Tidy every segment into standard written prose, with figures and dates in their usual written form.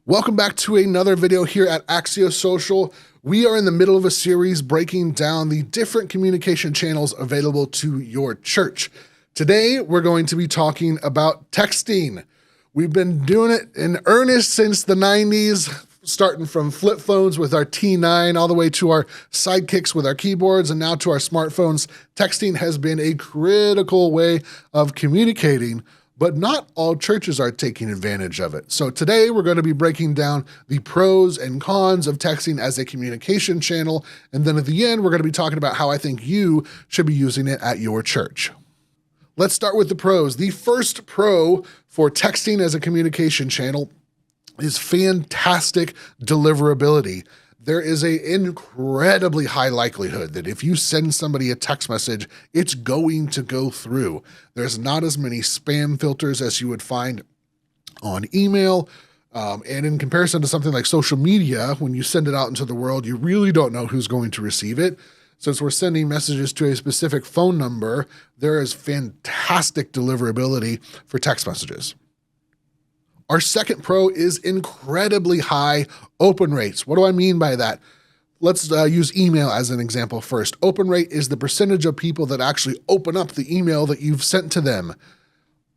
Welcome back to another video here at Axio Social. We are in the middle of a series breaking down the different communication channels available to your church. Today, we're going to be talking about texting. We've been doing it in earnest since the 90s, starting from flip phones with our T9 all the way to our Sidekicks with our keyboards and now to our smartphones. Texting has been a critical way of communicating, but not all churches are taking advantage of it. So today we're going to be breaking down the pros and cons of texting as a communication channel. And then at the end, we're going to be talking about how I think you should be using it at your church. Let's start with the pros. The first pro for texting as a communication channel is fantastic deliverability. There is an incredibly high likelihood that if you send somebody a text message, it's going to go through. There's not as many spam filters as you would find on email. And in comparison to something like social media, when you send it out into the world, you really don't know who's going to receive it. Since we're sending messages to a specific phone number, there is fantastic deliverability for text messages. Our second pro is incredibly high open rates. What do I mean by that? Let's use email as an example first. Open rate is the percentage of people that actually open up the email that you've sent to them.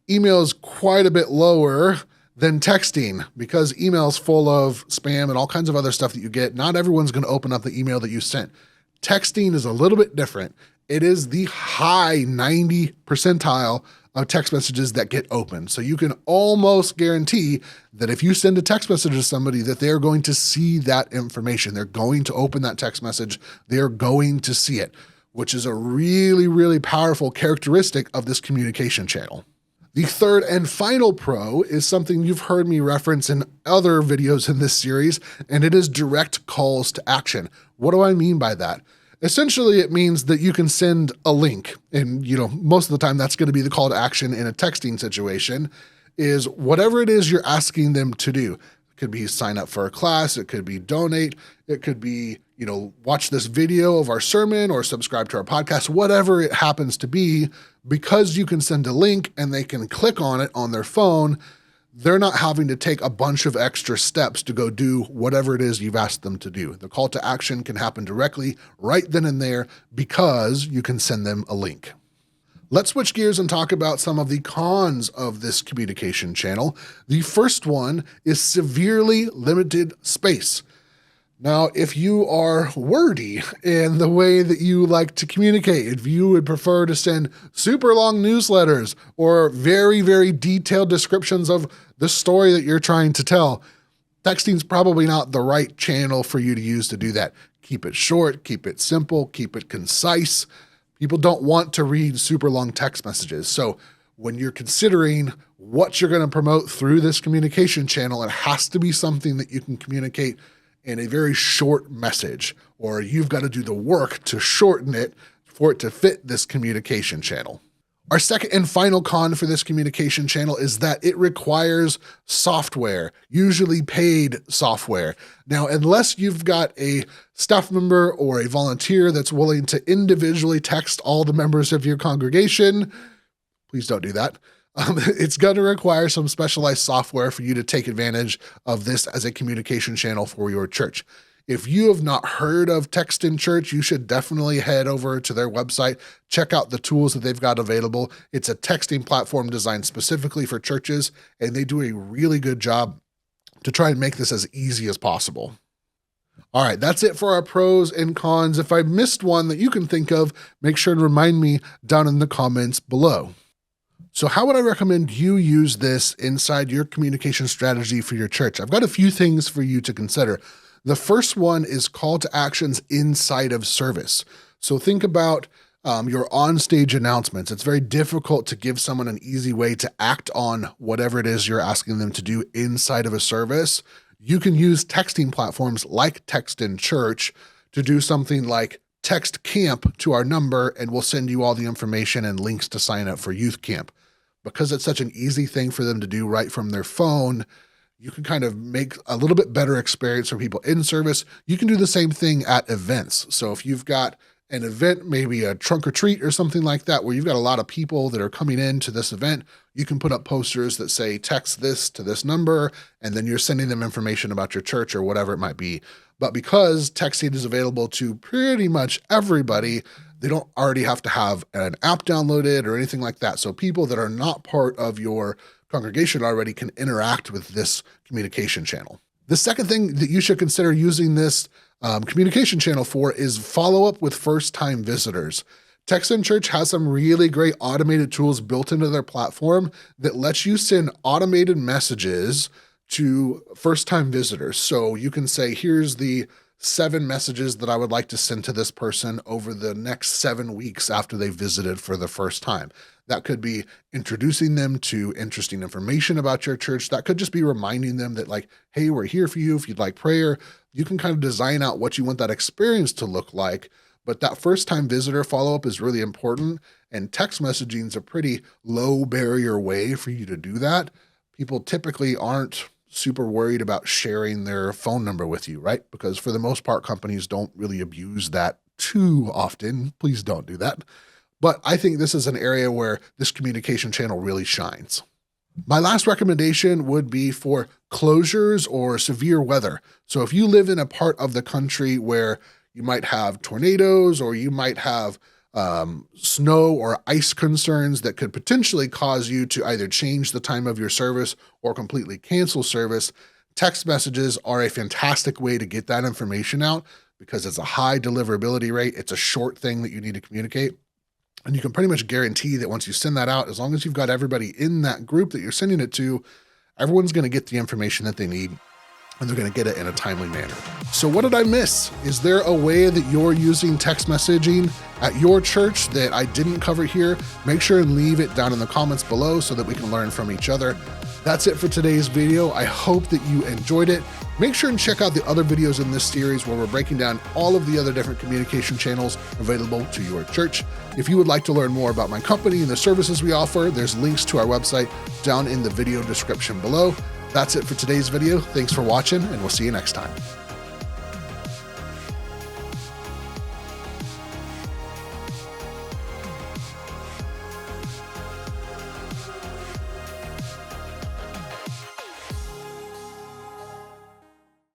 Email is quite a bit lower than texting because email is full of spam and all kinds of other stuff that you get. Not everyone's going to open up the email that you sent. Texting is a little bit different. It is the high 90 percentile of text messages that get open. So you can almost guarantee that if you send a text message to somebody that they're going to see that information. They're going to open that text message. They're going to see it, which is a really, really powerful characteristic of this communication channel. The third and final pro is something you've heard me reference in other videos in this series, and it is direct calls to action. What do I mean by that? Essentially, it means that you can send a link, and most of the time that's going to be the call to action in a texting situation, is whatever it is you're asking them to do. It could be sign up for a class, it could be donate, it could be, watch this video of our sermon or subscribe to our podcast, whatever it happens to be. Because you can send a link and they can click on it on their phone, they're not having to take a bunch of extra steps to go do whatever it is you've asked them to do. The call to action can happen directly right then and there because you can send them a link. Let's switch gears and talk about some of the cons of this communication channel. The first one is severely limited space. Now, if you are wordy in the way that you like to communicate, if you would prefer to send super long newsletters or very, very detailed descriptions of the story that you're trying to tell, texting is probably not the right channel for you to use to do that. Keep it short, keep it simple, keep it concise. People don't want to read super long text messages. So when you're considering what you're going to promote through this communication channel, it has to be something that you can communicate in a very short message, or you've got to do the work to shorten it for it to fit this communication channel. Our second and final con for this communication channel is that it requires software, usually paid software. Now, unless you've got a staff member or a volunteer that's willing to individually text all the members of your congregation, please don't do that. It's going to require some specialized software for you to take advantage of this as a communication channel for your church. If you have not heard of Text in Church, you should definitely head over to their website, check out the tools that they've got available. It's a texting platform designed specifically for churches, and they do a really good job to try and make this as easy as possible. All right, that's it for our pros and cons. If I missed one that you can think of, make sure to remind me down in the comments below. So how would I recommend you use this inside your communication strategy for your church? I've got a few things for you to consider. The first one is call to actions inside of service. So think about your onstage announcements. It's very difficult to give someone an easy way to act on whatever it is you're asking them to do inside of a service. You can use texting platforms like Text in Church to do something like text camp to our number and we'll send you all the information and links to sign up for youth camp. Because it's such an easy thing for them to do right from their phone, you can kind of make a little bit better experience for people in service. You can do the same thing at events. So if you've got an event, maybe a trunk or treat or something like that, where you've got a lot of people that are coming into this event, you can put up posters that say, text this to this number, and then you're sending them information about your church or whatever it might be. But because texting is available to pretty much everybody, they don't already have to have an app downloaded or anything like that. So people that are not part of your congregation already can interact with this communication channel. The second thing that you should consider using this communication channel for is follow up with first-time visitors. Text in Church has some really great automated tools built into their platform that lets you send automated messages to first-time visitors. So you can say, here's the 7 messages that I would like to send to this person over the next 7 weeks after they visited for the first time. That could be introducing them to interesting information about your church. That could just be reminding them that, like, hey, we're here for you if you'd like prayer. You can kind of design out what you want that experience to look like. But that first-time visitor follow-up is really important, and text messaging is a pretty low barrier way for you to do that. People typically aren't super worried about sharing their phone number with you, right? Because for the most part, companies don't really abuse that too often. Please don't do that. But I think this is an area where this communication channel really shines. My last recommendation would be for closures or severe weather. So if you live in a part of the country where you might have tornadoes or you might have snow or ice concerns that could potentially cause you to either change the time of your service or completely cancel service, text messages are a fantastic way to get that information out because it's a high deliverability rate. It's a short thing that you need to communicate. And you can pretty much guarantee that once you send that out, as long as you've got everybody in that group that you're sending it to, everyone's going to get the information that they need, and they're going to get it in a timely manner. So what did I miss? Is there a way that you're using text messaging at your church that I didn't cover here? Make sure and leave it down in the comments below so that we can learn from each other. That's it for today's video. I hope that you enjoyed it. Make sure and check out the other videos in this series where we're breaking down all of the other different communication channels available to your church. If you would like to learn more about my company and the services we offer, there's links to our website down in the video description below. That's it for today's video. Thanks for watching, and we'll see you next time.